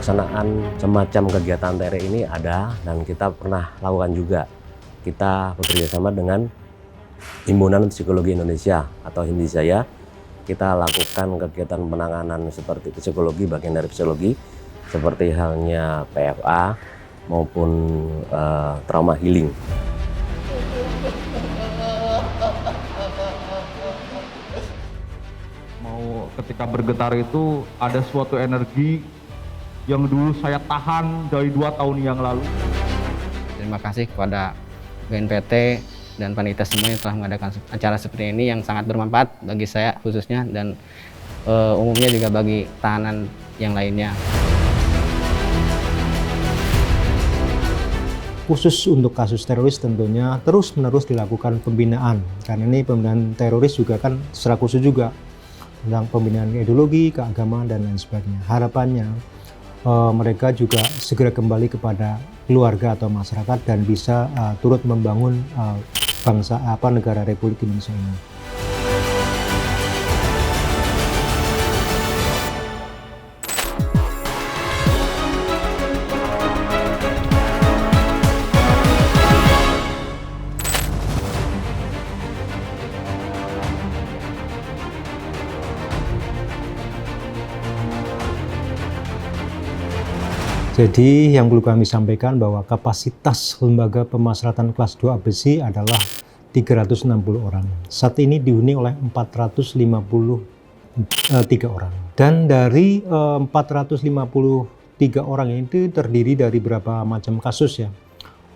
pelaksanaan semacam kegiatan TRE ini ada dan kita pernah lakukan juga. Kita bekerja sama dengan Himpunan Psikologi Indonesia atau Himpisaya. Kita lakukan kegiatan penanganan seperti psikologi, bagian dari psikologi, seperti halnya PFA maupun trauma healing. Ketika bergetar itu ada suatu energi yang dulu saya tahan dari 2 tahun yang lalu. Terima kasih kepada BNPT dan panitia semua yang telah mengadakan acara seperti ini yang sangat bermanfaat bagi saya khususnya dan umumnya juga bagi tahanan yang lainnya. Khusus untuk kasus teroris tentunya terus-menerus dilakukan pembinaan, karena ini pembinaan teroris juga kan secara khusus juga tentang pembinaan ideologi, keagamaan, dan lain sebagainya. Harapannya mereka juga segera kembali kepada keluarga atau masyarakat dan bisa turut membangun negara Republik Indonesia ini. Jadi yang perlu kami sampaikan bahwa kapasitas lembaga pemasyarakatan kelas 2 Besi adalah 360 orang. Saat ini dihuni oleh 453 orang. Dan dari 453 orang ini terdiri dari berapa macam kasus ya.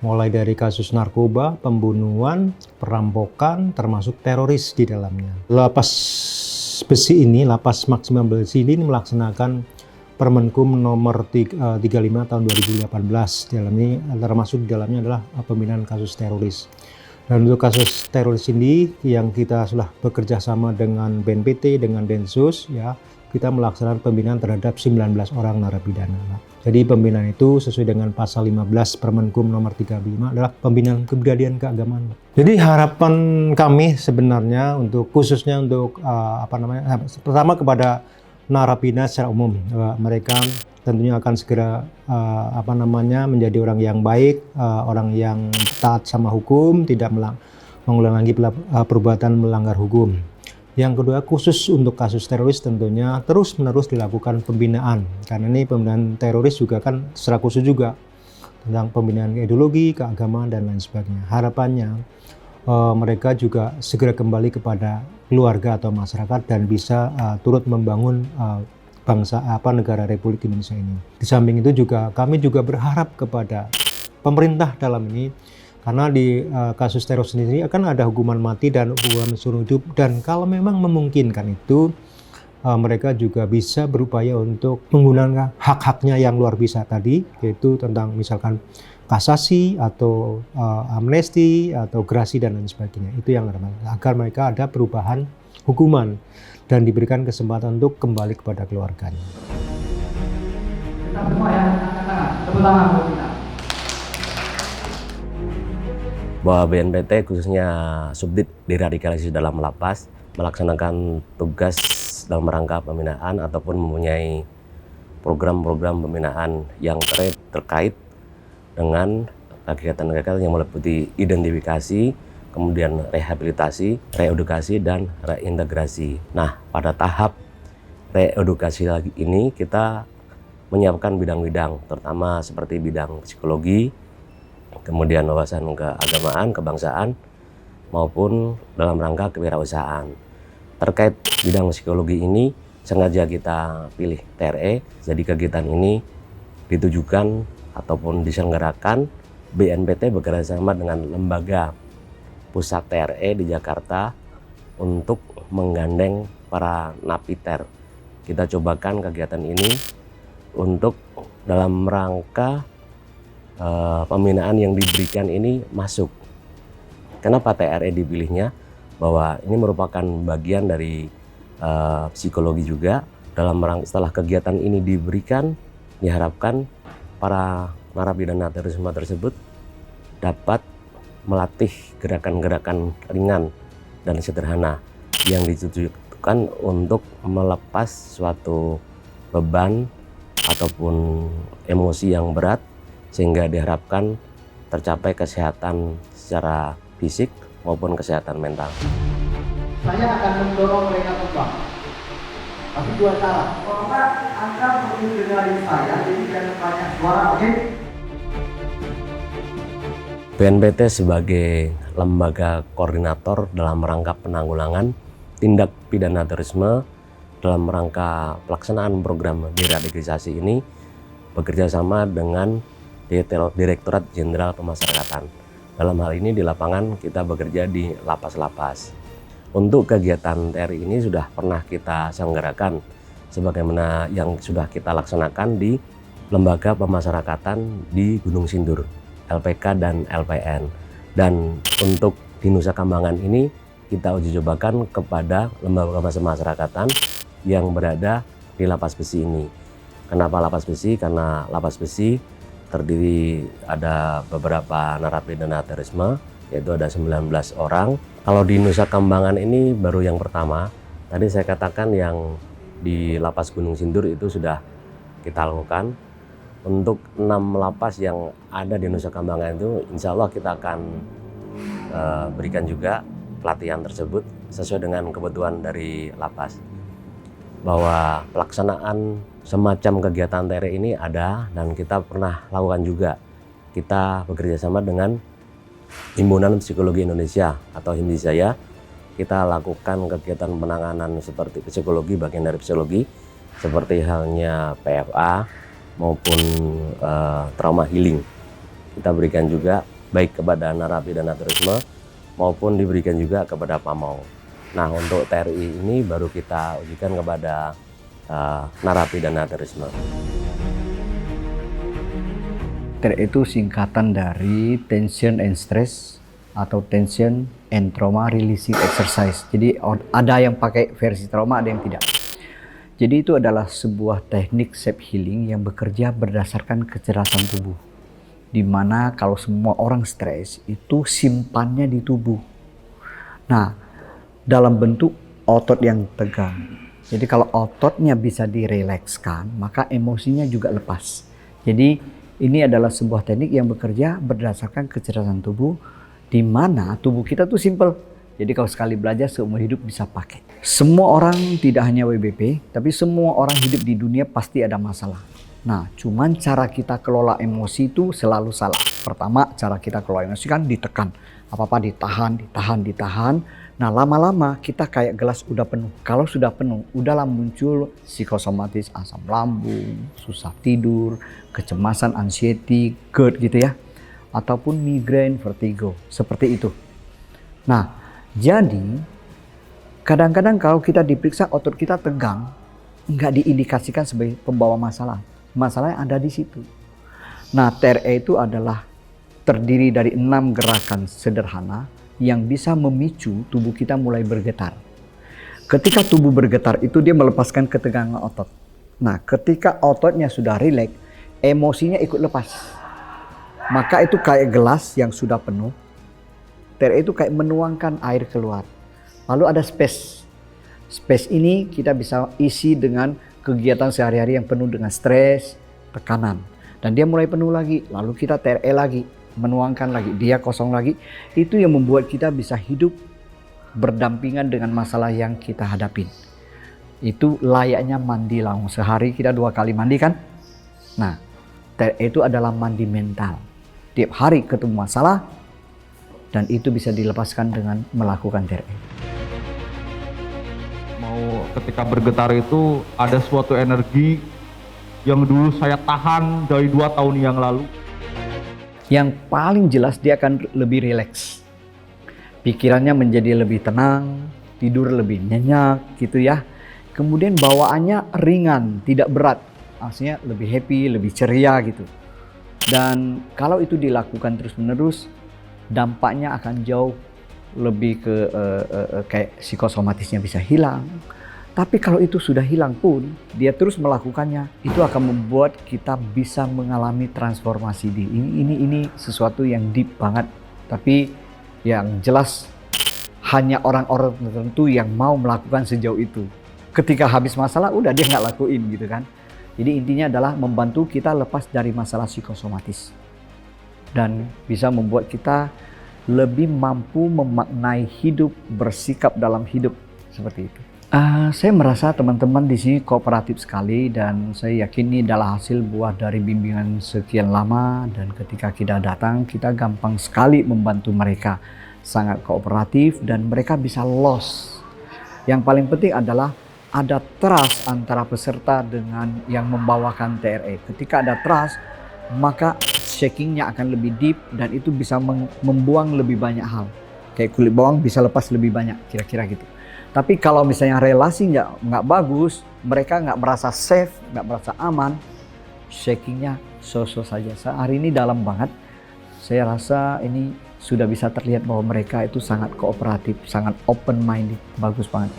Mulai dari kasus narkoba, pembunuhan, perampokan, termasuk teroris di dalamnya. Lapas Besi ini, Lapas Maksimal Besi ini melaksanakan Permenkum nomor 35 tahun 2018. Dalam ini termasuk di dalamnya adalah pembinaan kasus teroris. Dan untuk kasus teroris ini yang kita sudah bekerja sama dengan BNPT, dengan Densus, ya, kita melaksanakan pembinaan terhadap 19 orang narapidana. Jadi pembinaan itu sesuai dengan pasal 15 Permenkum nomor 35 adalah pembinaan kebudayaan keagamaan. Jadi harapan kami sebenarnya untuk khususnya untuk pertama kepada narapidana secara umum, mereka tentunya akan segera menjadi orang yang baik, orang yang taat sama hukum, tidak mengulang lagi perbuatan melanggar hukum. Yang kedua, khusus untuk kasus teroris tentunya terus-menerus dilakukan pembinaan, karena ini pembinaan teroris juga kan secara khusus juga tentang pembinaan ideologi, keagamaan, dan lain sebagainya. Harapannya mereka juga segera kembali kepada keluarga atau masyarakat dan bisa turut membangun negara Republik Indonesia ini. Di samping itu juga kami juga berharap kepada pemerintah dalam ini, karena di kasus teroris sendiri akan ada hukuman mati dan hukuman seumur hidup, dan kalau memang memungkinkan itu mereka juga bisa berupaya untuk menggunakan hak-haknya yang luar biasa tadi, yaitu tentang misalkan kasasi atau amnesti atau grasi dan lain sebagainya. Itu yang agar mereka ada perubahan hukuman dan diberikan kesempatan untuk kembali kepada keluarganya. Kita semua ya, tepuk tangan buat kita. Bahwa BNPT khususnya Subdit Deradikalisasi dalam Lapas melaksanakan tugas dalam rangka pembinaan ataupun mempunyai program-program pembinaan yang terkait dengan kegiatan-kegiatan yang meliputi identifikasi, kemudian rehabilitasi, reedukasi, dan reintegrasi. Nah, pada tahap reedukasi lagi ini kita menyiapkan bidang-bidang, terutama seperti bidang psikologi, kemudian wawasan keagamaan, kebangsaan, maupun dalam rangka kewirausahaan. Terkait bidang psikologi ini sengaja kita pilih TRE, jadi kegiatan ini ditujukan ataupun diselenggarakan BNPT bekerjasama dengan lembaga pusat TRE di Jakarta untuk menggandeng para napiter. Kita cobakan kegiatan ini untuk dalam rangka pembinaan yang diberikan ini masuk. Kenapa TRE dipilihnya? Bahwa ini merupakan bagian dari psikologi juga. Dalam rangka setelah kegiatan ini diberikan, diharapkan para narapidana terorisme tersebut dapat melatih gerakan-gerakan ringan dan sederhana yang ditujukan untuk melepas suatu beban ataupun emosi yang berat, sehingga diharapkan tercapai kesehatan secara fisik maupun kesehatan mental. Saya akan mendorong mereka tumbang. Tapi dua cara. Pertama, Anda perlu dengarin saya, jadi jangan banyak suara, oke? BNPT sebagai lembaga koordinator dalam rangka penanggulangan tindak pidana terorisme dalam rangka pelaksanaan program deradikalisasi ini bekerja sama dengan Direktorat Jenderal Pemasyarakatan. Dalam hal ini di lapangan kita bekerja di lapas-lapas. Untuk kegiatan TRI ini sudah pernah kita selenggarakan sebagaimana yang sudah kita laksanakan di Lembaga Pemasyarakatan di Gunung Sindur, LPK dan LPN. Dan untuk di Nusa Kambangan ini kita uji cobakan kepada lembaga pemasyarakatan yang berada di Lapas Besi ini. Kenapa Lapas Besi? Karena Lapas Besi terdiri ada beberapa narapidana terorisme, yaitu ada 19 orang. Kalau di Nusa Kambangan ini baru yang pertama. Tadi saya katakan yang di Lapas Gunung Sindur itu sudah kita lakukan. Untuk 6 lapas yang ada di Nusa Kambangan itu insya Allah kita akan berikan juga pelatihan tersebut sesuai dengan kebutuhan dari lapas. Bahwa pelaksanaan semacam kegiatan TRI ini ada dan kita pernah lakukan juga. Kita bekerja sama dengan Himpunan Psikologi Indonesia atau Himdisaya. Kita lakukan kegiatan penanganan seperti psikologi, bagian dari psikologi, seperti halnya PFA maupun trauma healing. Kita berikan juga baik kepada narapidana terorisme maupun diberikan juga kepada PAMAU. Nah, untuk TRI ini baru kita ujikan kepada narapidana terorisme. TRI itu singkatan dari Tension and Stress atau Tension and Trauma Releasing Exercise. Jadi ada yang pakai versi trauma, ada yang tidak. Jadi itu adalah sebuah teknik self healing yang bekerja berdasarkan kecerdasan tubuh. Di mana kalau semua orang stres itu simpannya di tubuh. Nah, dalam bentuk otot yang tegang. Jadi kalau ototnya bisa direlekskan, maka emosinya juga lepas. Jadi ini adalah sebuah teknik yang bekerja berdasarkan kecerdasan tubuh, di mana tubuh kita tuh simple. Jadi kalau sekali belajar seumur hidup bisa pakai. Semua orang tidak hanya WBP, tapi semua orang hidup di dunia pasti ada masalah. Nah, cuman cara kita kelola emosi itu selalu salah. Pertama, cara kita kelola emosi kan ditekan. Apa-apa ditahan. Nah, lama-lama kita kayak gelas udah penuh. Kalau sudah penuh, udahlah muncul psikosomatis, asam lambung, susah tidur, kecemasan, anxiety, GERD gitu ya. Ataupun migrain, vertigo, seperti itu. Nah, jadi kadang-kadang kalau kita diperiksa otot kita tegang, nggak diindikasikan sebagai pembawa masalah. Masalahnya ada di situ. Nah, TRE itu adalah terdiri dari 6 gerakan sederhana yang bisa memicu tubuh kita mulai bergetar. Ketika tubuh bergetar itu dia melepaskan ketegangan otot. Nah, ketika ototnya sudah rileks, emosinya ikut lepas. Maka itu kayak gelas yang sudah penuh. TRE itu kayak menuangkan air keluar. Lalu ada space. Space ini kita bisa isi dengan kegiatan sehari-hari yang penuh dengan stres, tekanan. Dan dia mulai penuh lagi. Lalu kita TRE lagi, menuangkan lagi. Dia kosong lagi. Itu yang membuat kita bisa hidup berdampingan dengan masalah yang kita hadapin. Itu layaknya mandi langsung. Sehari kita 2 kali mandi kan? Nah, TRE itu adalah mandi mental. Tiap hari ketemu masalah, dan itu bisa dilepaskan dengan melakukan TRE. Mau ketika bergetar itu ada suatu energi yang dulu saya tahan dari 2 tahun yang lalu. Yang paling jelas dia akan lebih rileks. Pikirannya menjadi lebih tenang, tidur lebih nyenyak gitu ya. Kemudian bawaannya ringan, tidak berat. Maksudnya lebih happy, lebih ceria gitu. Dan kalau itu dilakukan terus-menerus, dampaknya akan jauh lebih ke kayak psikosomatisnya bisa hilang. Tapi kalau itu sudah hilang pun, dia terus melakukannya, itu akan membuat kita bisa mengalami transformasi. Ini sesuatu yang deep banget. Tapi yang jelas hanya orang-orang tertentu yang mau melakukan sejauh itu. Ketika habis masalah, udah dia nggak lakuin gitu kan. Jadi intinya adalah membantu kita lepas dari masalah psikosomatis dan bisa membuat kita lebih mampu memaknai hidup, bersikap dalam hidup seperti itu. Saya merasa teman-teman di sini kooperatif sekali dan saya yakin ini adalah hasil buah dari bimbingan sekian lama, dan ketika kita datang kita gampang sekali membantu mereka, sangat kooperatif dan mereka bisa loss. Yang paling penting adalah ada trust antara peserta dengan yang membawakan TRE. Ketika ada trust, maka shakingnya akan lebih deep dan itu bisa membuang lebih banyak hal. Kayak kulit bawang bisa lepas lebih banyak, kira-kira gitu. Tapi kalau misalnya relasi nggak bagus, mereka nggak merasa safe, nggak merasa aman, shakingnya so-so saja. Hari ini dalam banget. Saya rasa ini sudah bisa terlihat bahwa mereka itu sangat kooperatif, sangat open minded, bagus banget.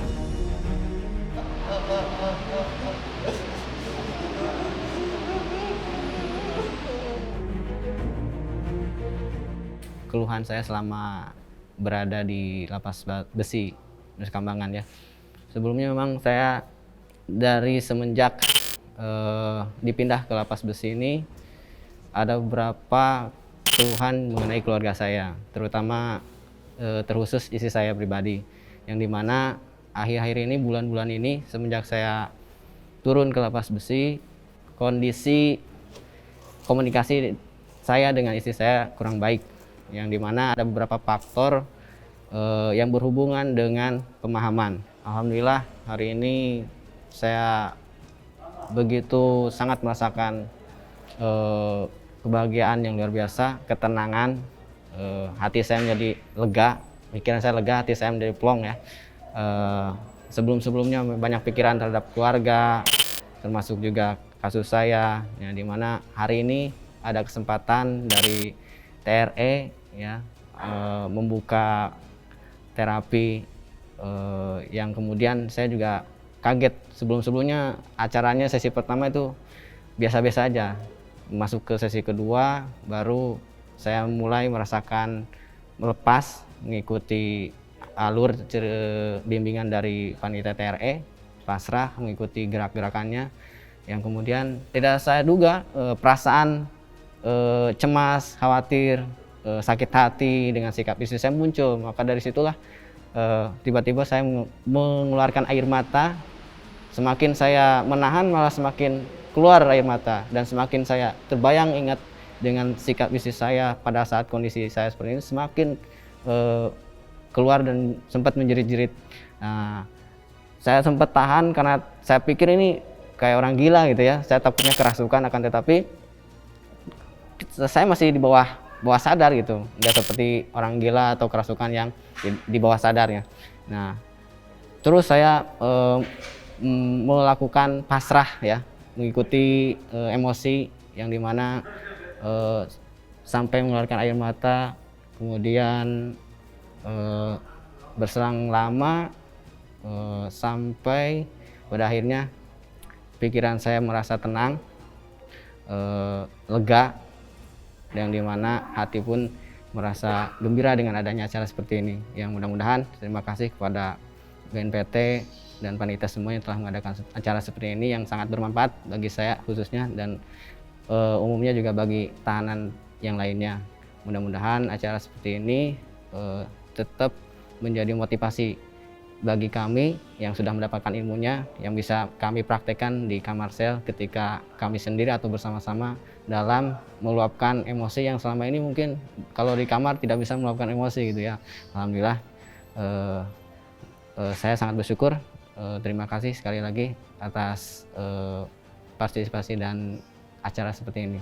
Keluhan saya selama berada di lapas besi Nusa Kambangan ya. Sebelumnya memang saya dari semenjak dipindah ke lapas besi ini ada beberapa keluhan mengenai keluarga saya, terutama terkhusus istri saya pribadi, yang dimana akhir-akhir ini, bulan-bulan ini semenjak saya turun ke lapas besi, kondisi komunikasi saya dengan istri saya kurang baik, yang dimana ada beberapa faktor yang berhubungan dengan pemahaman. Alhamdulillah hari ini saya begitu sangat merasakan kebahagiaan yang luar biasa, ketenangan, hati saya menjadi lega, pikiran saya lega, hati saya menjadi plong ya. Sebelum-sebelumnya banyak pikiran terhadap keluarga, termasuk juga kasus saya, yang dimana hari ini ada kesempatan dari TRE ya membuka terapi yang kemudian saya juga kaget. Sebelumnya acaranya sesi pertama itu biasa-biasa aja, masuk ke sesi kedua baru saya mulai merasakan melepas, mengikuti alur bimbingan dari panitia TRE, pasrah mengikuti gerak-gerakannya, yang kemudian tidak saya duga perasaan cemas, khawatir, sakit hati dengan sikap istri saya muncul. Maka dari situlah tiba-tiba saya mengeluarkan air mata. Semakin saya menahan malah semakin keluar air mata, dan semakin saya terbayang ingat dengan sikap istri saya pada saat kondisi saya seperti ini, semakin keluar dan sempat menjerit-jerit. Nah, saya sempat tahan karena saya pikir ini kayak orang gila gitu ya. Saya takutnya kerasukan, akan tetapi saya masih di bawah sadar gitu, nggak seperti orang gila atau kerasukan yang di bawah sadarnya. Nah, terus saya melakukan pasrah ya, mengikuti emosi, yang dimana sampai mengeluarkan air mata, kemudian berselang lama sampai pada akhirnya pikiran saya merasa tenang, lega, yang dimana hati pun merasa gembira dengan adanya acara seperti ini. Yang mudah-mudahan, terima kasih kepada BNPT dan panitia semua yang telah mengadakan acara seperti ini yang sangat bermanfaat bagi saya khususnya, dan umumnya juga bagi tahanan yang lainnya. Mudah-mudahan acara seperti ini tetap menjadi motivasi bagi kami yang sudah mendapatkan ilmunya, yang bisa kami praktekkan di kamar sel ketika kami sendiri atau bersama-sama dalam meluapkan emosi yang selama ini mungkin kalau di kamar tidak bisa meluapkan emosi gitu ya. Alhamdulillah saya sangat bersyukur. Terima kasih sekali lagi atas partisipasi dan acara seperti ini.